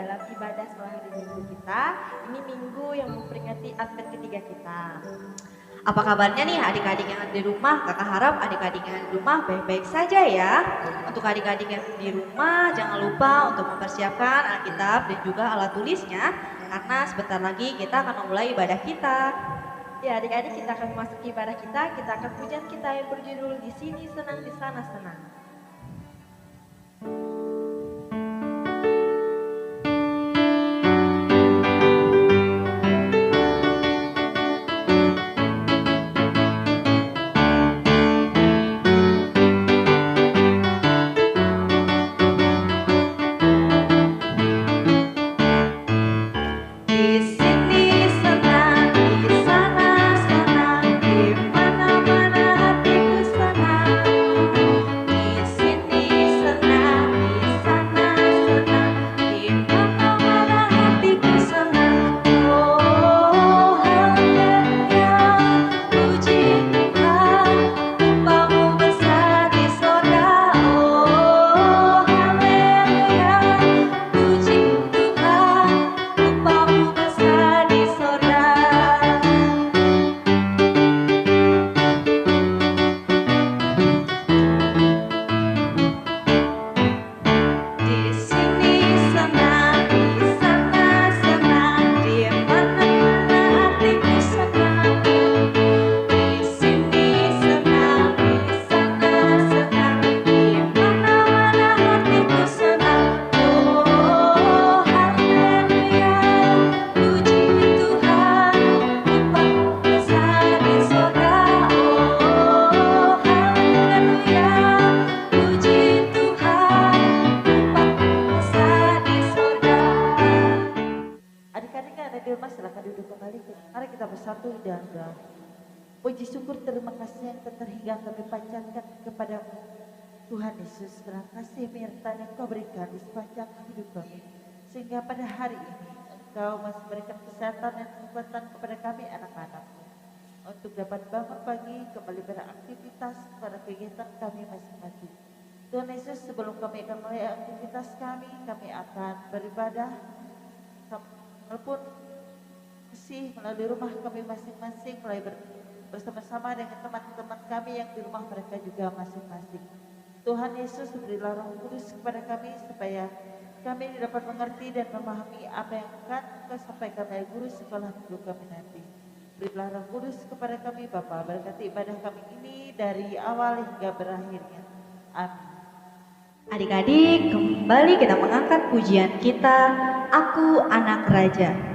dalam ibadah sekolah hari Minggu kita. Ini minggu yang memperingati Advent ketiga kita. Apa kabarnya nih adik-adik yang ada di rumah? Kakak harap adik-adik yang ada di rumah baik-baik saja ya. Untuk adik-adik yang di rumah jangan lupa untuk mempersiapkan Alkitab dan juga alat tulisnya. Karena sebentar lagi kita akan memulai ibadah kita. Ya adik-adik, kita akan memasuki ibadah kita akan pujian kita yang berjudul Di Sini Senang, Di Sana Senang. bersatu dan puji syukur terima kasih yang terhingga kami panjatkan kepada Tuhan Yesus. Terima kasih penyertaan yang Kau berikan di sepanjang hidup kami, sehingga pada hari ini Engkau masih berikan kesehatan dan kekuatan kepada kami anak-anak untuk dapat bangun pagi kembali beraktivitas pada kegiatan kami masing-masing. Tuhan Yesus, sebelum kami akan mulai aktivitas kami akan beribadah walaupun masih melalui rumah kami masing-masing, mulai bersama-sama dengan teman-teman kami yang di rumah mereka juga masing-masing. Tuhan Yesus, berilah Roh Kudus kepada kami supaya kami dapat mengerti dan memahami apa yang akan Kau sampaikan oleh guru sekolah minggu kami nanti. Berilah Roh Kudus kepada kami Bapa, berkati ibadah kami ini dari awal hingga berakhirnya. Amin. Adik-adik, kembali kita mengangkat pujian kita, Aku Anak Raja.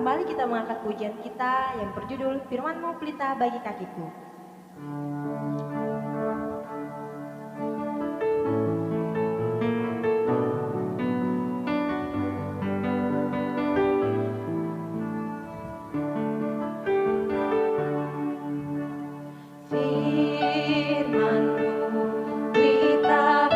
Kembali kita mengangkat pujian kita yang berjudul Firman-Mu Pelita Bagi Kakiku. Firman-Mu pelita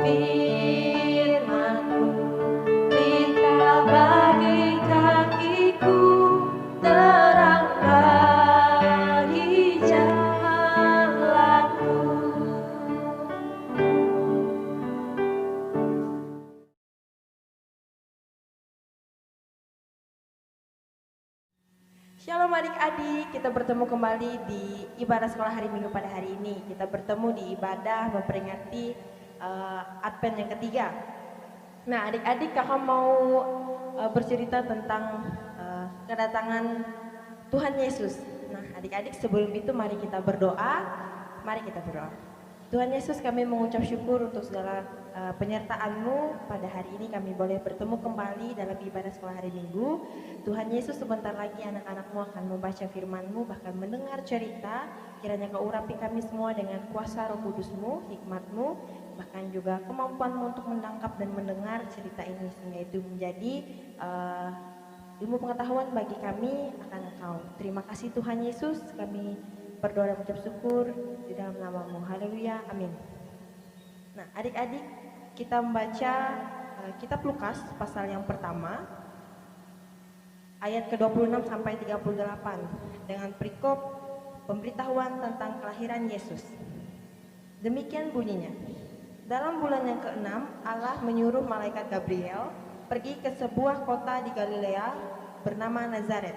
firman-Mu, pelita bagi kakiku, terang bagi jalanku. Shalom adik-adik, kita bertemu kembali di ibadah sekolah hari Minggu pada hari ini. Kita bertemu di ibadah memperingati Advent yang ketiga. Nah adik-adik, kakak mau bercerita tentang kedatangan Tuhan Yesus. Nah adik-adik, sebelum itu mari kita berdoa. Mari kita berdoa. Tuhan Yesus, kami mengucap syukur untuk segala penyertaan-Mu. Pada hari ini kami boleh bertemu kembali dalam ibadah sekolah hari Minggu. Tuhan Yesus, sebentar lagi anak-anak-Mu akan membaca firman-Mu, bahkan mendengar cerita. Kiranya Kau urapi kami semua dengan kuasa Roh Kudus-Mu, hikmat-Mu, bahkan juga kemampuan-Mu untuk menangkap dan mendengar cerita ini, sehingga itu menjadi ilmu pengetahuan bagi kami akan Engkau. Terima kasih Tuhan Yesus, kami berdoa dan mengucap syukur di dalam nama-Mu. Haleluya, amin. Nah adik-adik, kita membaca kitab Lukas pasal yang pertama, ayat ke-26 sampai 38 dengan perikop pemberitahuan tentang kelahiran Yesus. Demikian bunyinya. Dalam bulan yang ke-6, Allah menyuruh malaikat Gabriel pergi ke sebuah kota di Galilea bernama Nazaret,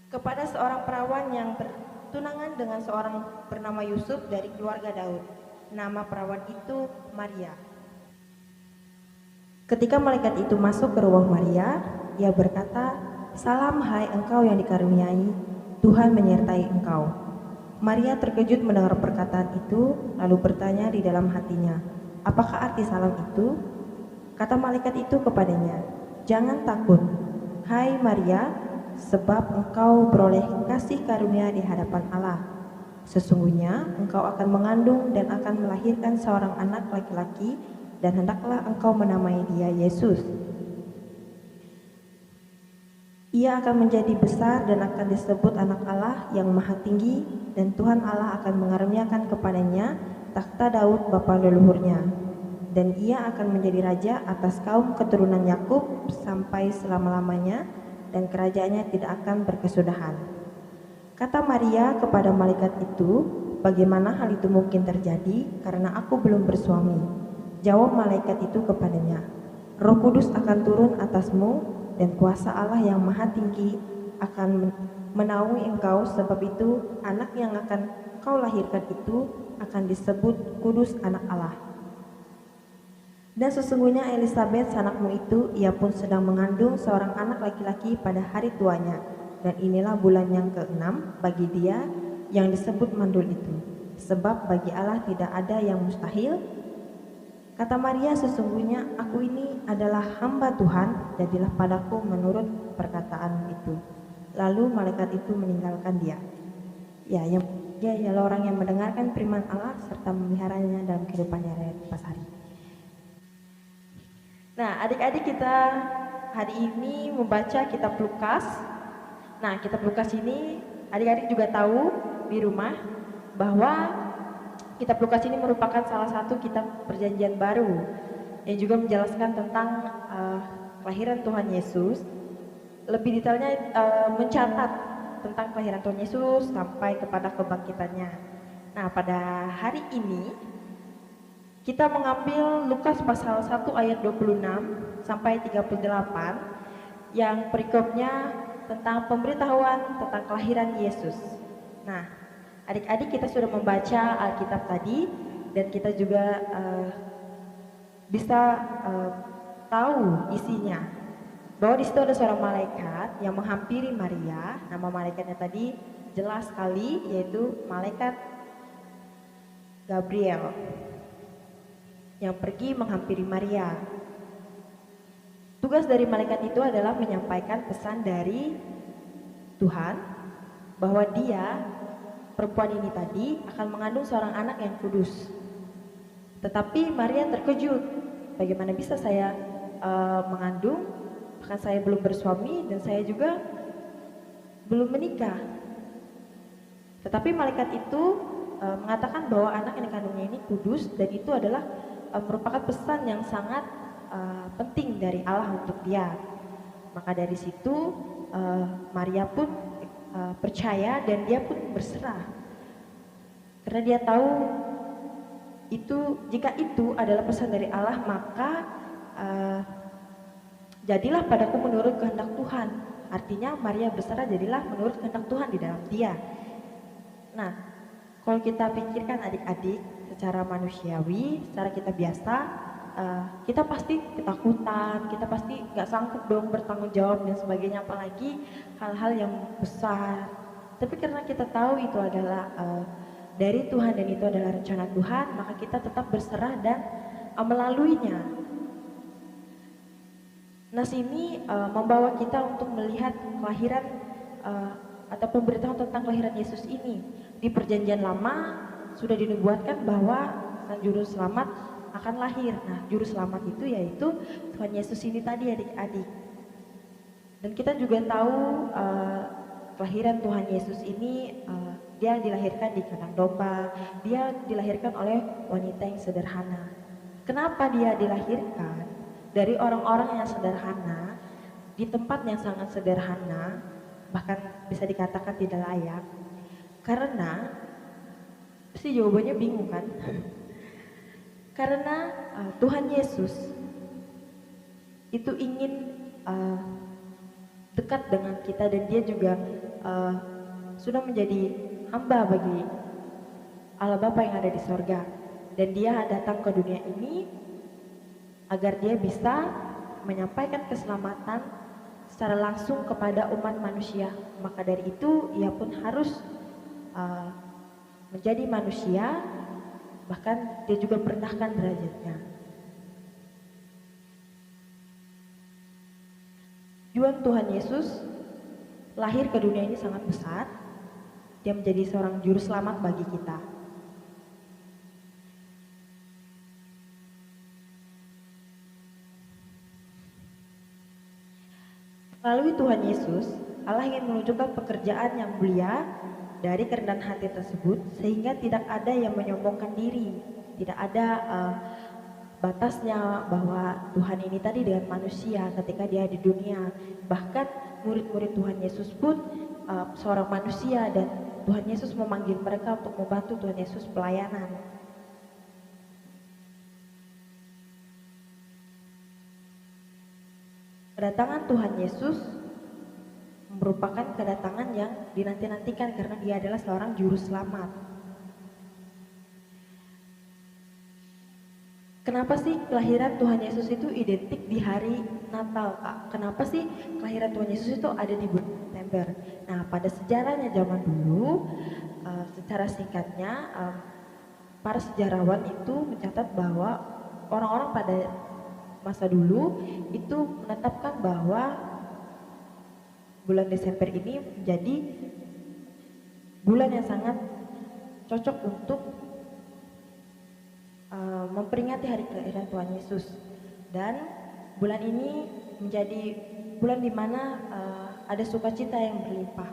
kepada seorang perawan yang bertunangan dengan seorang bernama Yusuf dari keluarga Daud. Nama perawan itu Maria. Ketika malaikat itu masuk ke rumah Maria, ia berkata, "Salam hai engkau yang dikaruniai, Tuhan menyertai engkau." Maria terkejut mendengar perkataan itu, lalu bertanya di dalam hatinya, "Apakah arti salam itu?" Kata malaikat itu kepadanya, "Jangan takut, hai Maria, sebab engkau beroleh kasih karunia di hadapan Allah. Sesungguhnya engkau akan mengandung dan akan melahirkan seorang anak laki-laki, dan hendaklah engkau menamai dia Yesus. Ia akan menjadi besar dan akan disebut anak Allah yang maha tinggi, dan Tuhan Allah akan mengaruniakan kepadanya takhta Daud bapa leluhurnya, dan ia akan menjadi raja atas kaum keturunan Yakub sampai selama-lamanya, dan kerajaannya tidak akan berkesudahan." Kata Maria kepada malaikat itu, "Bagaimana hal itu mungkin terjadi, karena aku belum bersuami?" Jawab malaikat itu kepadanya, "Roh Kudus akan turun atasmu, dan kuasa Allah yang maha tinggi akan menaungi engkau, sebab itu anak yang akan kau lahirkan itu akan disebut kudus anak Allah. Dan sesungguhnya Elisabet sanakmu itu, ia pun sedang mengandung seorang anak laki-laki pada hari tuanya, dan inilah bulan yang ke-6 bagi dia yang disebut mandul itu, sebab bagi Allah tidak ada yang mustahil." Kata Maria, "Sesungguhnya aku ini adalah hamba Tuhan, jadilah padaku menurut perkataan itu." Lalu malaikat itu meninggalkan dia. Dia ialah orang yang mendengarkan firman Allah serta memeliharanya dalam kehidupannya pas hari. Nah adik-adik, kita hari ini membaca kitab Lukas. Nah kitab Lukas ini adik-adik juga tahu di rumah bahwa kitab Lukas ini merupakan salah satu kitab perjanjian baru yang juga menjelaskan tentang kelahiran Tuhan Yesus. Lebih detailnya mencatat tentang kelahiran Tuhan Yesus sampai kepada kebangkitannya. Nah pada hari ini kita mengambil Lukas pasal 1 ayat 26 sampai 38 yang perikopnya tentang pemberitahuan tentang kelahiran Yesus. Nah, adik-adik, kita sudah membaca Alkitab tadi dan kita juga bisa tahu isinya. Bahwa di situ ada seorang malaikat yang menghampiri Maria. Nama malaikatnya tadi jelas sekali, yaitu malaikat Gabriel yang pergi menghampiri Maria. Tugas dari malaikat itu adalah menyampaikan pesan dari Tuhan bahwa dia, perempuan ini tadi, akan mengandung seorang anak yang kudus. Tetapi Maria terkejut, bagaimana bisa saya mengandung, bahkan saya belum bersuami dan saya juga belum menikah. Tetapi malaikat itu mengatakan bahwa anak yang dikandungnya ini Kudus, dan itu adalah merupakan pesan yang sangat penting dari Allah untuk dia. Maka dari situ Maria pun percaya dan dia pun berserah. Karena dia tahu jika itu adalah pesan dari Allah, maka jadilah padaku menurut kehendak Tuhan. Artinya Maria berserah, jadilah menurut kehendak Tuhan di dalam dia. Nah, kalau kita pikirkan adik-adik secara manusiawi, secara kita biasa, kita pasti ketakutan, kita pasti nggak sanggup dong bertanggung jawab dan sebagainya, apalagi hal-hal yang besar. Tapi karena kita tahu itu adalah dari Tuhan dan itu adalah rencana Tuhan, maka kita tetap berserah dan melaluinya. Nas ini membawa kita untuk melihat kelahiran atau pemberitahuan tentang kelahiran Yesus ini. Di Perjanjian Lama sudah dinubuatkan bahwa Sang Juru Selamat akan lahir. Nah, Juru Selamat itu yaitu Tuhan Yesus ini tadi, adik-adik. Dan kita juga tahu kelahiran Tuhan Yesus ini dia dilahirkan di kandang domba, dia dilahirkan oleh wanita yang sederhana. Kenapa dia dilahirkan dari orang-orang yang sederhana, di tempat yang sangat sederhana, bahkan bisa dikatakan tidak layak? Karena, pasti jawabannya bingung kan? Karena Tuhan Yesus itu ingin dekat dengan kita, dan dia juga sudah menjadi hamba bagi Allah Bapa yang ada di sorga, dan dia datang ke dunia ini agar dia bisa menyampaikan keselamatan secara langsung kepada umat manusia. Maka dari itu ia pun harus menjadi manusia, bahkan dia juga merendahkan derajatnya. Tujuan Tuhan Yesus lahir ke dunia ini sangat besar. Dia menjadi seorang juru selamat bagi kita. Melalui Tuhan Yesus, Allah ingin menunjukkan pekerjaan yang mulia dari kerendahan hati tersebut, sehingga tidak ada yang menyombongkan diri, tidak ada batasnya bahwa Tuhan ini tadi dengan manusia ketika dia di dunia. Bahkan murid-murid Tuhan Yesus pun seorang manusia, dan Tuhan Yesus memanggil mereka untuk membantu Tuhan Yesus pelayanan. Kedatangan Tuhan Yesus merupakan kedatangan yang dinanti-nantikan karena dia adalah seorang juru selamat. Kenapa sih kelahiran Tuhan Yesus itu identik di hari Natal, Kak? Kenapa sih kelahiran Tuhan Yesus itu ada di bulan Desember? Nah, pada sejarahnya zaman dulu, secara singkatnya, para sejarawan itu mencatat bahwa orang-orang pada masa dulu itu menetapkan bahwa bulan Desember ini menjadi bulan yang sangat cocok untuk memperingati hari kelahiran Tuhan Yesus, dan bulan ini menjadi bulan di mana ada sukacita yang berlimpah.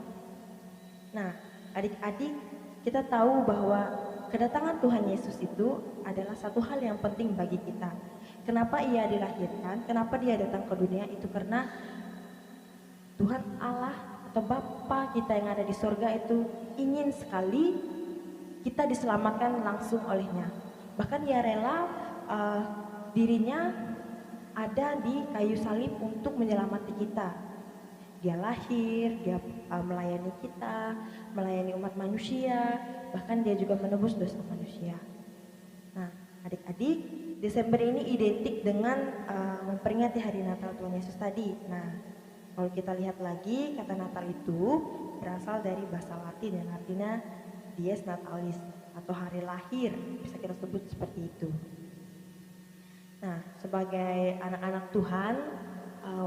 Nah, adik-adik, kita tahu bahwa kedatangan Tuhan Yesus itu adalah satu hal yang penting bagi kita. Kenapa ia dilahirkan? Kenapa dia datang ke dunia? Itu karena Tuhan Allah atau Bapa kita yang ada di sorga itu ingin sekali kita diselamatkan langsung olehnya. Bahkan ia rela dirinya ada di kayu salib untuk menyelamati kita. Dia lahir, dia melayani kita, melayani umat manusia, bahkan dia juga menebus dosa manusia. Nah, adik-adik, Desember ini identik dengan memperingati hari Natal Tuhan Yesus tadi. Nah, kalau kita lihat lagi, kata Natal itu berasal dari bahasa Latin yang artinya Dies Natalis, atau hari lahir, bisa kita sebut seperti itu. Nah, sebagai anak-anak Tuhan,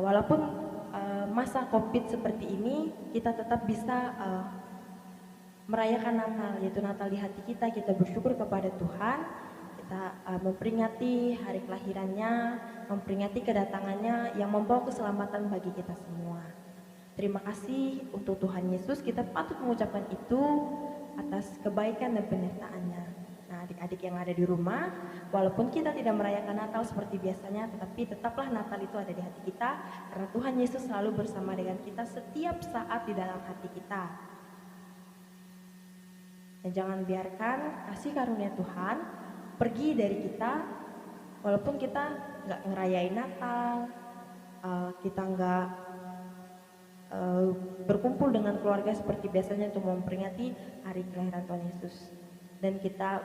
walaupun masa COVID seperti ini, kita tetap bisa merayakan Natal, yaitu Natal di hati kita. Kita bersyukur kepada Tuhan, kita memperingati hari kelahirannya, memperingati kedatangannya yang membawa keselamatan bagi kita semua. Terima kasih untuk Tuhan Yesus, kita patut mengucapkan itu atas kebaikan dan penyertaannya. Nah, adik-adik yang ada di rumah, walaupun kita tidak merayakan Natal seperti biasanya, tetapi tetaplah Natal itu ada di hati kita, karena Tuhan Yesus selalu bersama dengan kita setiap saat di dalam hati kita. Dan jangan biarkan kasih karunia Tuhan pergi dari kita, walaupun kita nggak ngerayain Natal, kita nggak berkumpul dengan keluarga seperti biasanya untuk memperingati hari kelahiran Tuhan Yesus. Dan kita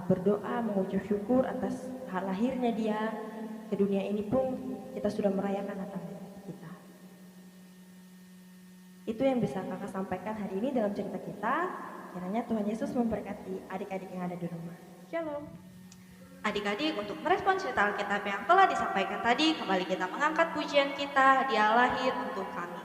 berdoa mengucap syukur atas hal lahirnya Dia ke dunia ini pun kita sudah merayakan Natal kita. Itu yang bisa kakak sampaikan hari ini dalam cerita kita. Kiranya Tuhan Yesus memberkati adik-adik yang ada di rumah. Shalom. Adik-adik, untuk merespon cerita Alkitab yang telah disampaikan tadi, kembali kita mengangkat pujian kita, Dia lahir untuk kami.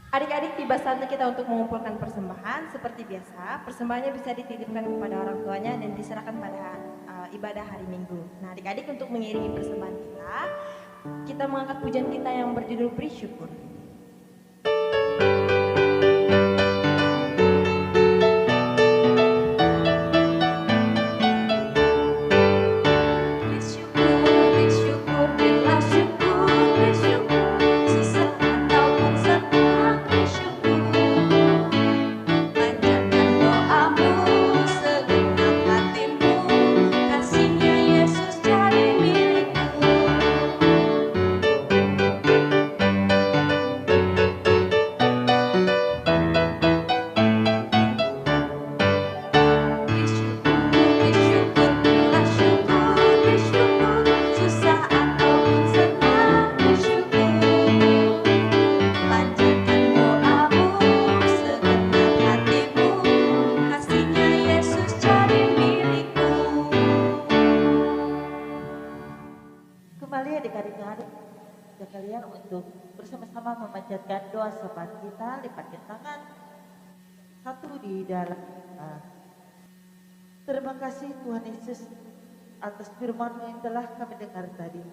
Adik-adik, tiba saatnya kita untuk mengumpulkan persembahan. Seperti biasa, persembahannya bisa dititipkan kepada orang tuanya dan diserahkan pada ibadah hari Minggu. Nah, adik-adik, untuk mengiringi persembahan kita mengangkat pujian kita yang berjudul Beri Syukur. Kalian untuk bersama-sama memanjatkan doa syafaat kita, lipatkan tangan satu di dalam kita. Terima kasih Tuhan Yesus atas firman yang telah kami dengar tadi.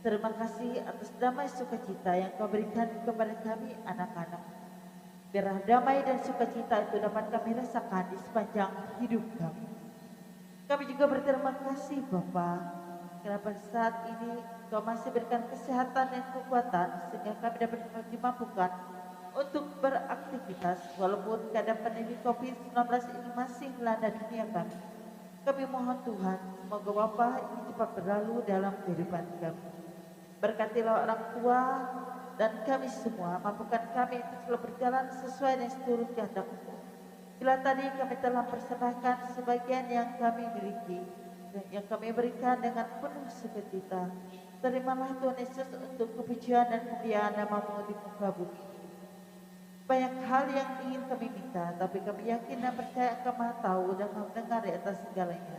Terima kasih atas damai sukacita yang Kau berikan kepada kami anak-anak. Biarlah damai dan sukacita itu dapat kami rasakan di sepanjang hidup kami. Kami juga berterima kasih Bapa, kenapa saat ini Kau masih berikan kesehatan dan kekuatan sehingga kami dapat dimampukan untuk beraktivitas walaupun keadaan pandemi COVID-19 ini masih melanda dunia kami. Kami mohon Tuhan, semoga Bapa ini cepat berlalu dalam kehidupan kami. Berkatilah orang tua dan kami semua, mampukan kami untuk selalu berjalan sesuai dengan seluruh kehendak-Mu. Bila tadi kami telah persembahkan sebagian yang kami miliki, yang kami berikan dengan penuh sukacita. Terimalah Tuhan Yesus untuk kepujian dan kemuliaan nama-Mu di muka bumi. Banyak hal yang ingin kami minta, tapi kami yakin dan percaya Engkau Maha tahu dan Maha mendengar di atas segalanya.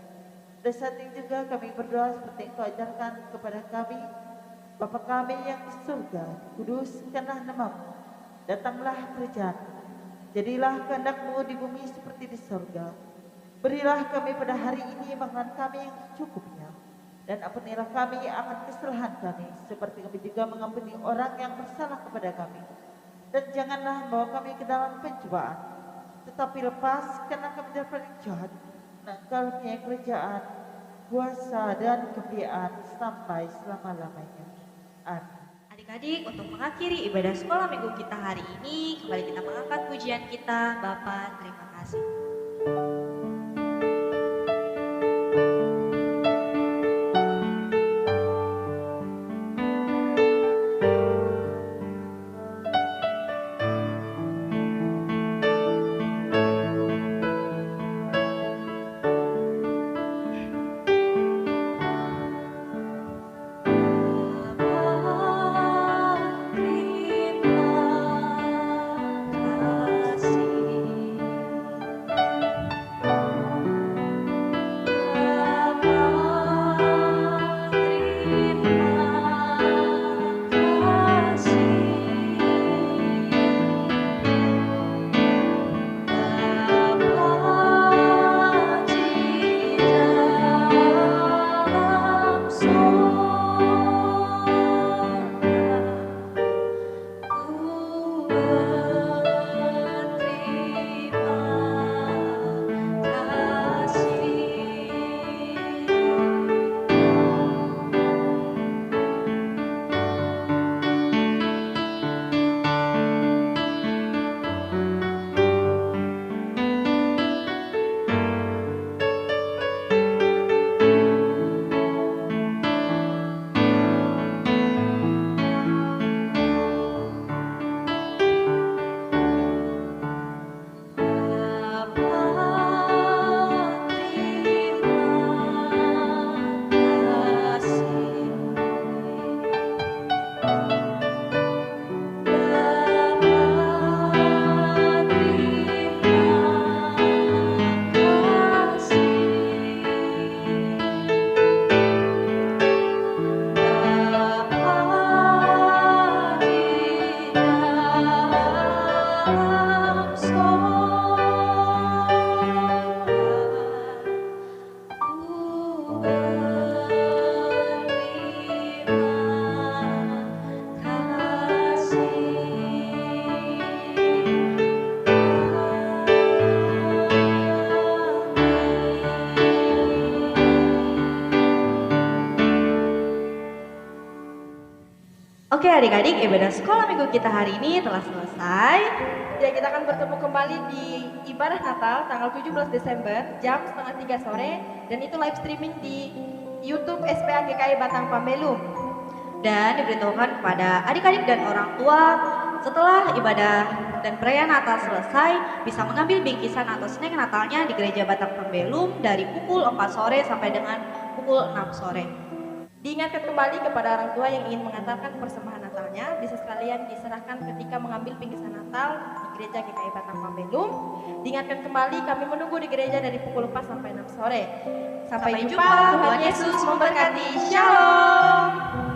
Dan saat ini juga kami berdoa seperti yang Kau ajarkan kepada kami. Bapa kami yang di surga, dikuduskanlah nama-Mu. Datanglah kerajaan-Mu. Jadilah kehendak-Mu di bumi seperti di surga. Berilah kami pada hari ini makanan kami yang secukupnya. Dan ampunilah kami akan kesalahan kami, seperti kami juga mengampuni orang yang bersalah kepada kami. Dan janganlah membawa kami ke dalam pencobaan, tetapi lepaskanlah kami dari yang jahat. Nah, Engkau punya kerajaan, kuasa dan kemuliaan sampai selama-lamanya. Amin. Adik-adik, untuk mengakhiri ibadah sekolah minggu kita hari ini, kembali kita mengangkat pujian kita. Bapa, terima kasih. Oke adik-adik, ibadah sekolah minggu kita hari ini telah selesai. Ya, kita akan bertemu kembali di ibadah Natal tanggal 17 Desember jam setengah 3 sore dan itu live streaming di YouTube SPA GKI Batang Pambelum. Dan diberitahukan kepada adik-adik dan orang tua setelah ibadah dan perayaan Natal selesai bisa mengambil bingkisan atau snack Natalnya di Gereja Batang Pambelum dari pukul 4 sore sampai dengan pukul 6 sore. Diingatkan kembali kepada orang tua yang ingin mengantarkan persembahan Natalnya bisa sekalian diserahkan ketika mengambil bingkisan Natal di Gereja GKI Batang Pambelum. Diingatkan kembali kami menunggu di gereja dari pukul 4 sampai 6 sore. Sampai jumpa, Tuhan Yesus memberkati. Shalom.